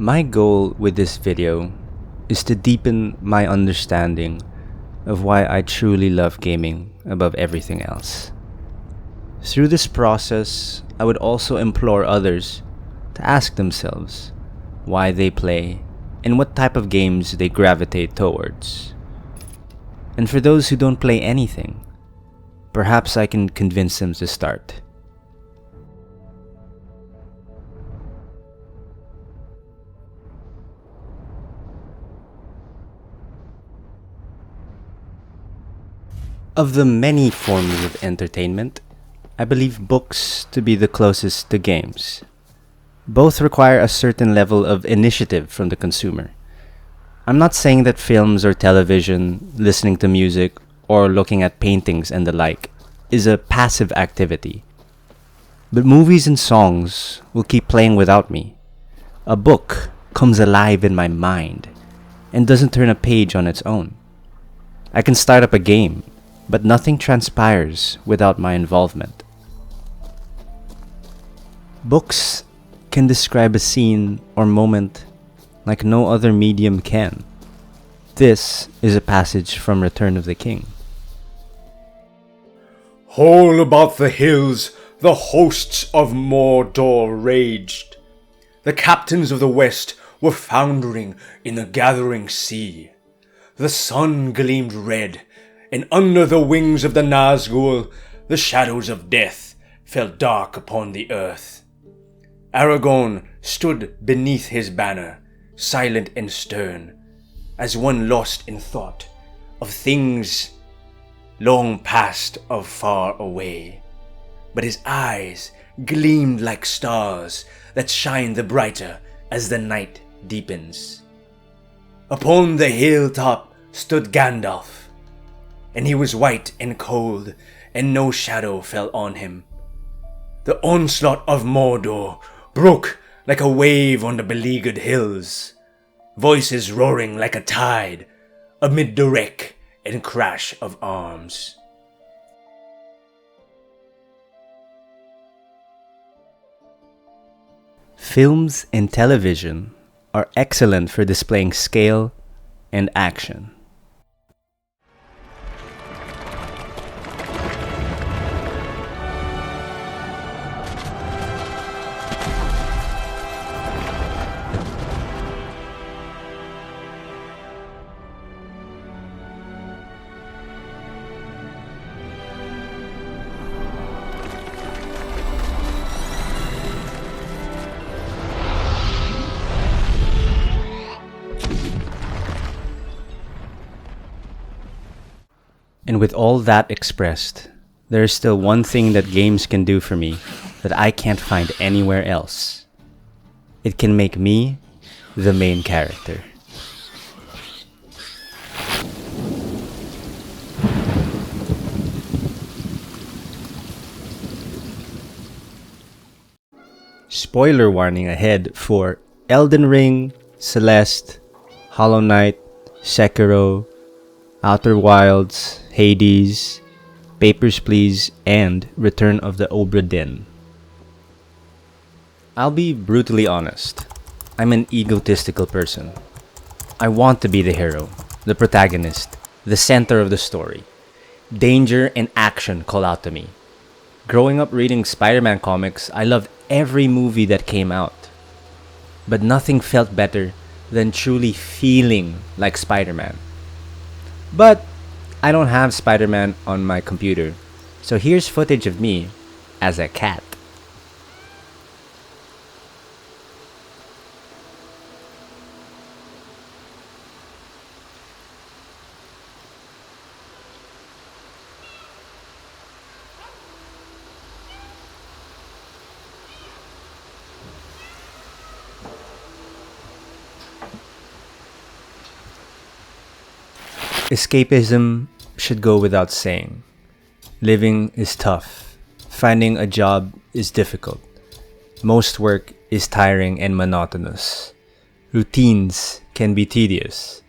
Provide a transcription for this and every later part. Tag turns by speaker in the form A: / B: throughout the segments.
A: My goal with this video is to deepen my understanding of why I truly love gaming above everything else. Through this process, I would also implore others to ask themselves why they play and what type of games they gravitate towards. And for those who don't play anything, perhaps I can convince them to start. Of the many forms of entertainment, I believe books to be the closest to games. Both require a certain level of initiative from the consumer. I'm not saying that films or television, listening to music, or looking at paintings and the like is a passive activity. But movies and songs will keep playing without me. A book comes alive in my mind and doesn't turn a page on its own. I can start up a game, but nothing transpires without my involvement. Books can describe a scene or moment like no other medium can. This is a passage from Return of the King.
B: All about the hills the hosts of Mordor raged. The captains of the west were foundering in the gathering sea. The sun gleamed red, and under the wings of the Nazgul, the shadows of death fell dark upon the earth. Aragorn stood beneath his banner, silent and stern, as one lost in thought of things long past of far away. But his eyes gleamed like stars that shine the brighter as the night deepens. Upon the hilltop stood Gandalf, and he was white and cold, and no shadow fell on him. The onslaught of Mordor broke like a wave on the beleaguered hills, voices roaring like a tide amid the wreck and crash of arms.
A: Films and television are excellent for displaying scale and action. And with all that expressed, there is still one thing that games can do for me that I can't find anywhere else. It can make me the main character. Spoiler warning ahead for Elden Ring, Celeste, Hollow Knight, Sekiro, Outer Wilds, Hades, Papers, Please, and Return of the Obra Dinn. I'll be brutally honest. I'm an egotistical person. I want to be the hero, the protagonist, the center of the story. Danger and action call out to me. Growing up reading Spider-Man comics, I loved every movie that came out. But nothing felt better than truly feeling like Spider-Man. But I don't have Spider-Man on my computer, so here's footage of me as a cat. Escapism should go without saying. Living is tough. Finding a job is difficult. Most work is tiring and monotonous. Routines can be tedious.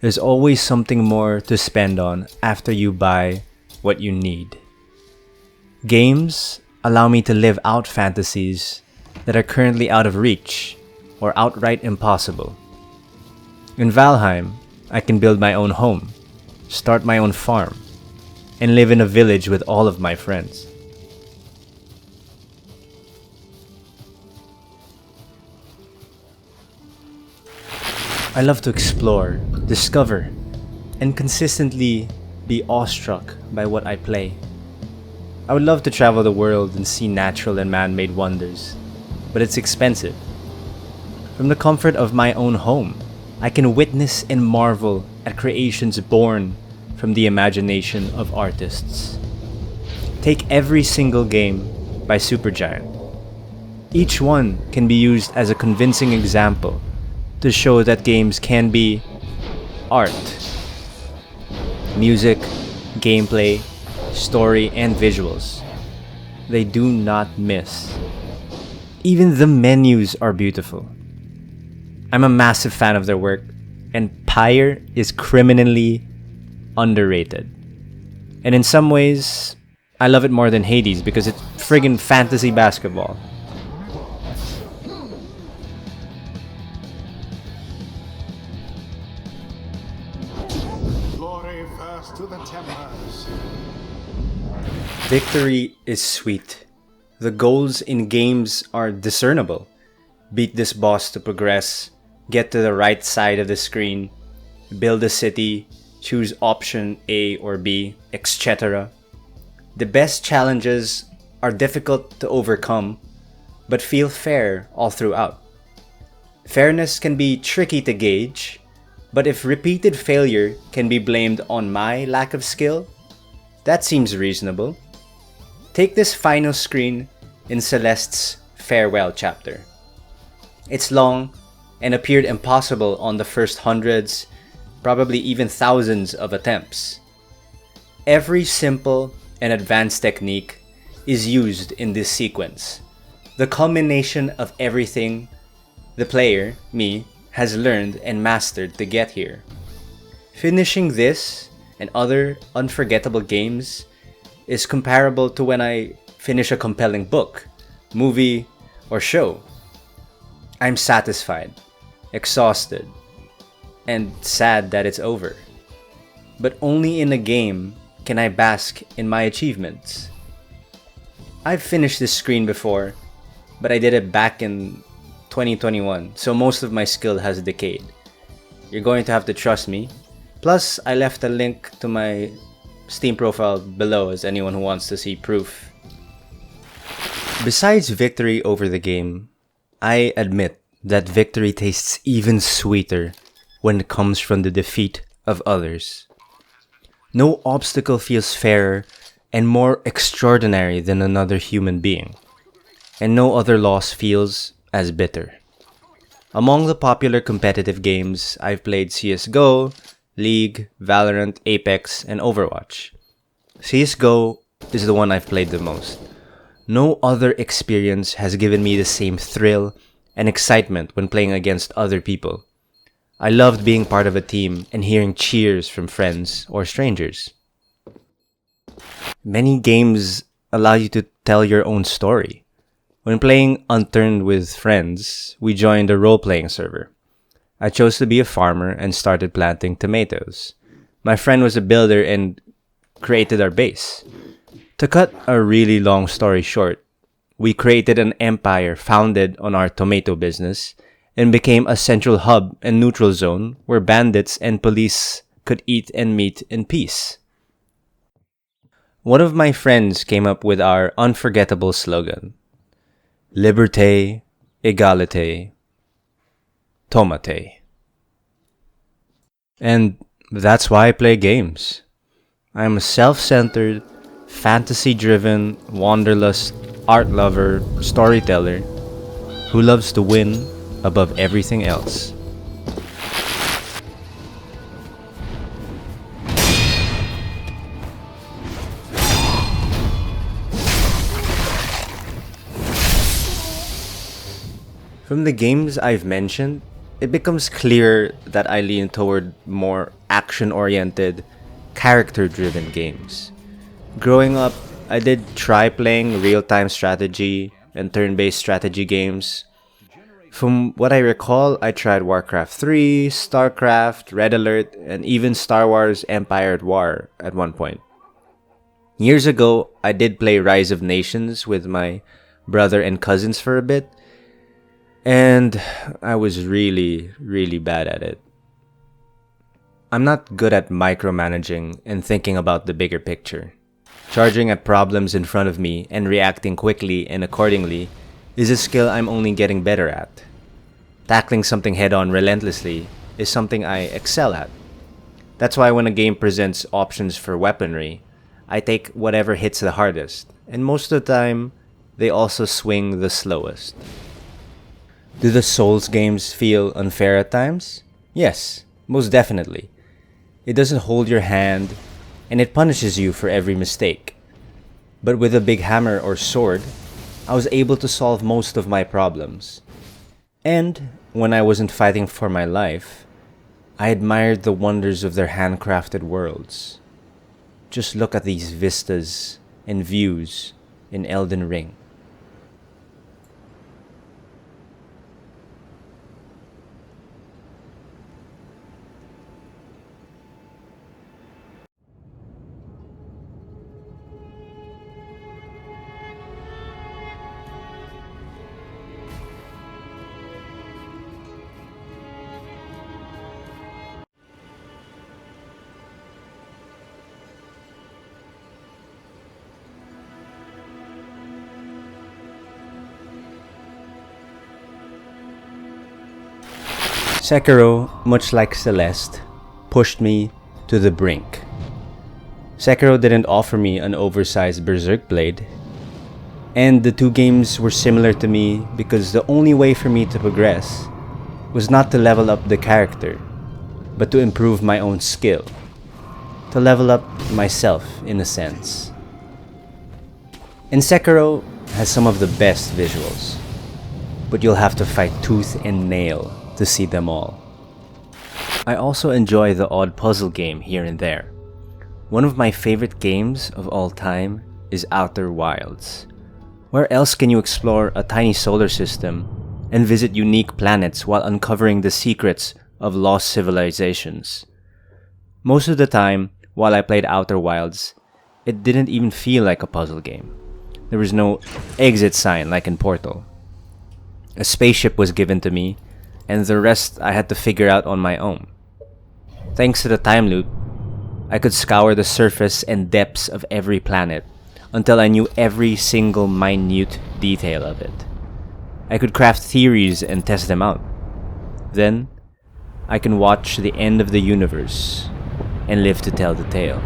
A: There's always something more to spend on after you buy what you need. Games allow me to live out fantasies that are currently out of reach, or outright impossible. In Valheim, I can build my own home, start my own farm, and live in a village with all of my friends. I love to explore, discover, and consistently be awestruck by what I play. I would love to travel the world and see natural and man-made wonders, but it's expensive. From the comfort of my own home, I can witness and marvel at creations born from the imagination of artists. Take every single game by Supergiant. Each one can be used as a convincing example to show that games can be art. Music, gameplay, story, and visuals. They do not miss. Even the menus are beautiful. I'm a massive fan of their work, and Pyre is criminally underrated. And in some ways, I love it more than Hades because it's friggin' fantasy basketball.
C: Glory first to the Templars.
A: Victory is sweet. The goals in games are discernible. Beat this boss to progress, get to the right side of the screen, build a city, choose option A or B, etc. The best challenges are difficult to overcome, but feel fair all throughout. Fairness can be tricky to gauge, but if repeated failure can be blamed on my lack of skill, that seems reasonable. Take this final screen in Celeste's farewell chapter. It's long and appeared impossible on the first hundreds, probably even thousands of attempts. Every simple and advanced technique is used in this sequence. The culmination of everything the player, me, has learned and mastered to get here. Finishing this and other unforgettable games is comparable to when I finish a compelling book, movie, or show. I'm satisfied, exhausted, and sad that it's over. But only in a game can I bask in my achievements. I've finished this screen before, but I did it back in 2021, so most of my skill has decayed. You're going to have to trust me. Plus, I left a link to my Steam profile below as anyone who wants to see proof. Besides victory over the game, I admit that victory tastes even sweeter when it comes from the defeat of others. No obstacle feels fairer and more extraordinary than another human being, and no other loss feels as bitter. Among the popular competitive games, I've played CSGO, League, Valorant, Apex, and Overwatch. CSGO is the one I've played the most. No other experience has given me the same thrill and excitement when playing against other people. I loved being part of a team and hearing cheers from friends or strangers. Many games allow you to tell your own story. When playing Unturned with friends, we joined a role-playing server. I chose to be a farmer and started planting tomatoes. My friend was a builder and created our base. To cut a really long story short, we created an empire founded on our tomato business and became a central hub and neutral zone where bandits and police could eat and meet in peace. One of my friends came up with our unforgettable slogan: Liberté, Égalité, Tomate. And that's why I play games. I'm a self-centered, fantasy-driven, wanderlust, art lover, storyteller who loves to win above everything else. From the games I've mentioned, it becomes clear that I lean toward more action-oriented, character-driven games. Growing up, I did try playing real-time strategy and turn-based strategy games, From what I recall, I tried Warcraft 3, StarCraft, Red Alert, and even Star Wars Empire at War at one point. Years ago, I did play Rise of Nations with my brother and cousins for a bit, and I was really, really bad at it. I'm not good at micromanaging and thinking about the bigger picture. Charging at problems in front of me and reacting quickly and accordingly is a skill I'm only getting better at. Tackling something head-on relentlessly is something I excel at. That's why when a game presents options for weaponry, I take whatever hits the hardest, and most of the time, they also swing the slowest. Do the Souls games feel unfair at times? Yes, most definitely. It doesn't hold your hand, and it punishes you for every mistake. But with a big hammer or sword, I was able to solve most of my problems. And when I wasn't fighting for my life, I admired the wonders of their handcrafted worlds. Just look at these vistas and views in Elden Ring. Sekiro, much like Celeste, pushed me to the brink. Sekiro didn't offer me an oversized berserk blade, and the two games were similar to me because the only way for me to progress was not to level up the character, but to improve my own skill, to level up myself in a sense. And Sekiro has some of the best visuals, but you'll have to fight tooth and nail to see them all. I also enjoy the odd puzzle game here and there. One of my favorite games of all time is Outer Wilds. Where else can you explore a tiny solar system and visit unique planets while uncovering the secrets of lost civilizations? Most of the time, while I played Outer Wilds, it didn't even feel like a puzzle game. There was no exit sign like in Portal. A spaceship was given to me, and the rest I had to figure out on my own. Thanks to the time loop, I could scour the surface and depths of every planet until I knew every single minute detail of it. I could craft theories and test them out. Then, I can watch the end of the universe and live to tell the tale.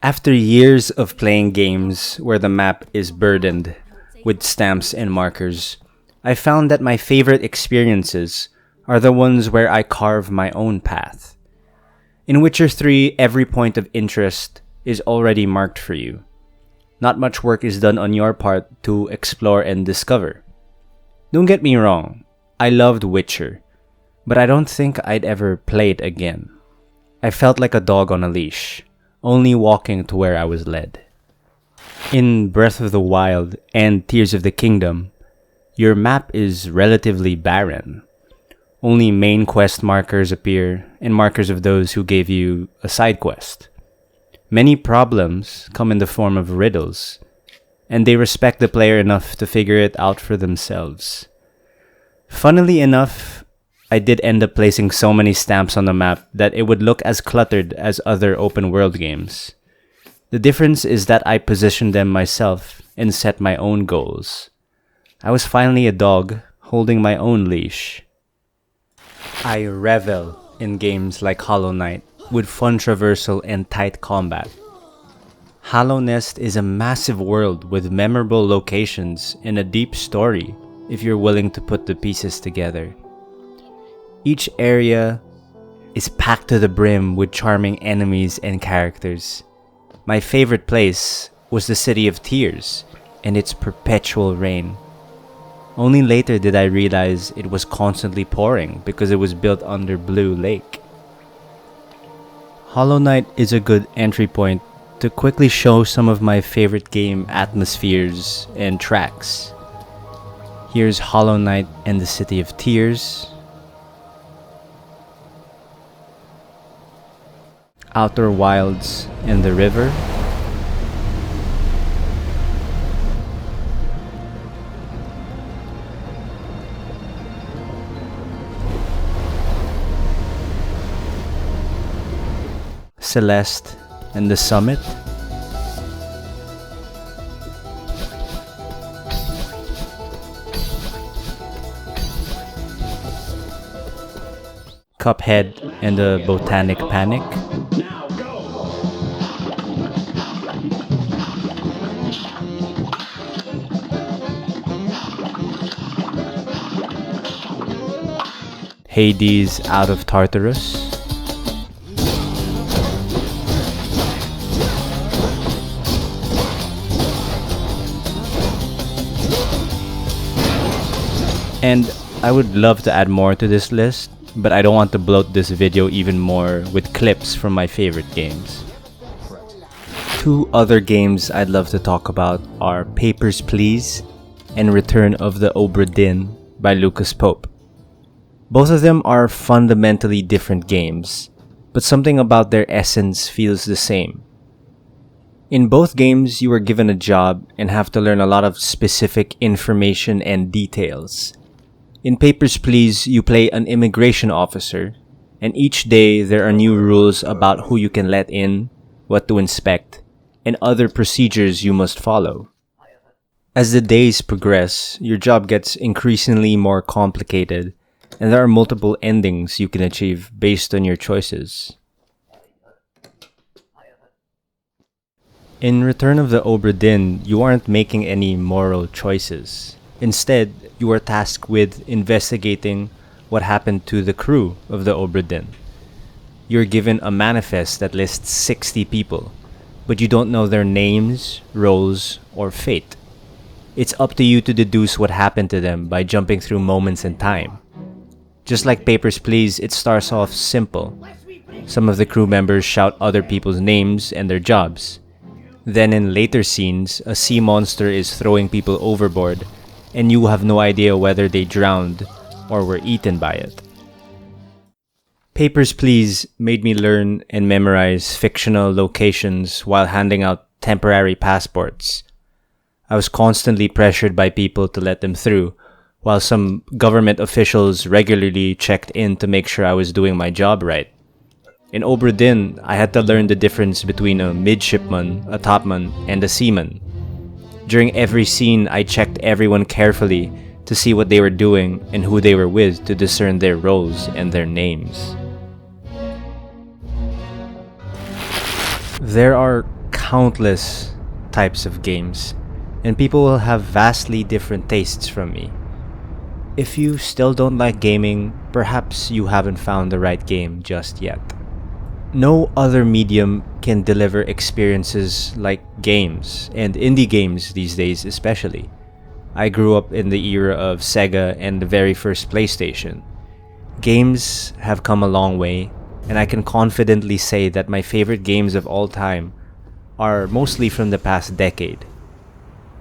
A: After years of playing games where the map is burdened with stamps and markers, I found that my favorite experiences are the ones where I carve my own path. In Witcher 3, every point of interest is already marked for you. Not much work is done on your part to explore and discover. Don't get me wrong, I loved Witcher, but I don't think I'd ever play it again. I felt like a dog on a leash, only walking to where I was led. In Breath of the Wild and Tears of the Kingdom, your map is relatively barren. Only main quest markers appear and markers of those who gave you a side quest. Many problems come in the form of riddles, and they respect the player enough to figure it out for themselves. Funnily enough, I did end up placing so many stamps on the map that it would look as cluttered as other open world games. The difference is that I positioned them myself and set my own goals. I was finally a dog holding my own leash. I revel in games like Hollow Knight with fun traversal and tight combat. Hollow Nest is a massive world with memorable locations and a deep story if you're willing to put the pieces together. Each area is packed to the brim with charming enemies and characters. My favorite place was the City of Tears and its perpetual rain. Only later did I realize it was constantly pouring because it was built under Blue Lake. Hollow Knight is a good entry point to quickly show some of my favorite game atmospheres and tracks. Here's Hollow Knight and the City of Tears, Outer Wilds and the River, Celeste and the Summit, Cuphead and the Botanic Panic, Hades Out of Tartarus, and I would love to add more to this list, but I don't want to bloat this video even more with clips from my favorite games. Two other games I'd love to talk about are Papers, Please and Return of the Obra Dinn by Lucas Pope. Both of them are fundamentally different games, but something about their essence feels the same. In both games, you are given a job and have to learn a lot of specific information and details. In Papers, Please, you play an immigration officer, and each day there are new rules about who you can let in, what to inspect, and other procedures you must follow. As the days progress, your job gets increasingly more complicated, and there are multiple endings you can achieve based on your choices. In Return of the Obra Dinn, you aren't making any moral choices. Instead, you are tasked with investigating what happened to the crew of the Obra Dinn. You're given a manifest that lists 60 people, but you don't know their names, roles, or fate. It's up to you to deduce what happened to them by jumping through moments in time. Just like Papers, Please, it starts off simple. Some of the crew members shout other people's names and their jobs. Then in later scenes, a sea monster is throwing people overboard, and you have no idea whether they drowned or were eaten by it. Papers, Please made me learn and memorize fictional locations while handing out temporary passports. I was constantly pressured by people to let them through, while some government officials regularly checked in to make sure I was doing my job right. In Obra Dinn, I had to learn the difference between a midshipman, a topman, and a seaman. During every scene, I checked everyone carefully to see what they were doing and who they were with to discern their roles and their names. There are countless types of games, and people will have vastly different tastes from me. If you still don't like gaming, perhaps you haven't found the right game just yet. No other medium can deliver experiences like games, and indie games these days especially. I grew up in the era of Sega and the very first PlayStation. Games have come a long way, and I can confidently say that my favorite games of all time are mostly from the past decade.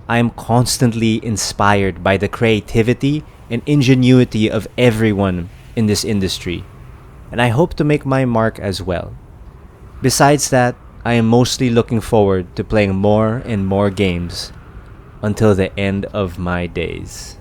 A: I am constantly inspired by the creativity and ingenuity of everyone in this industry, and I hope to make my mark as well. Besides that, I am mostly looking forward to playing more and more games until the end of my days.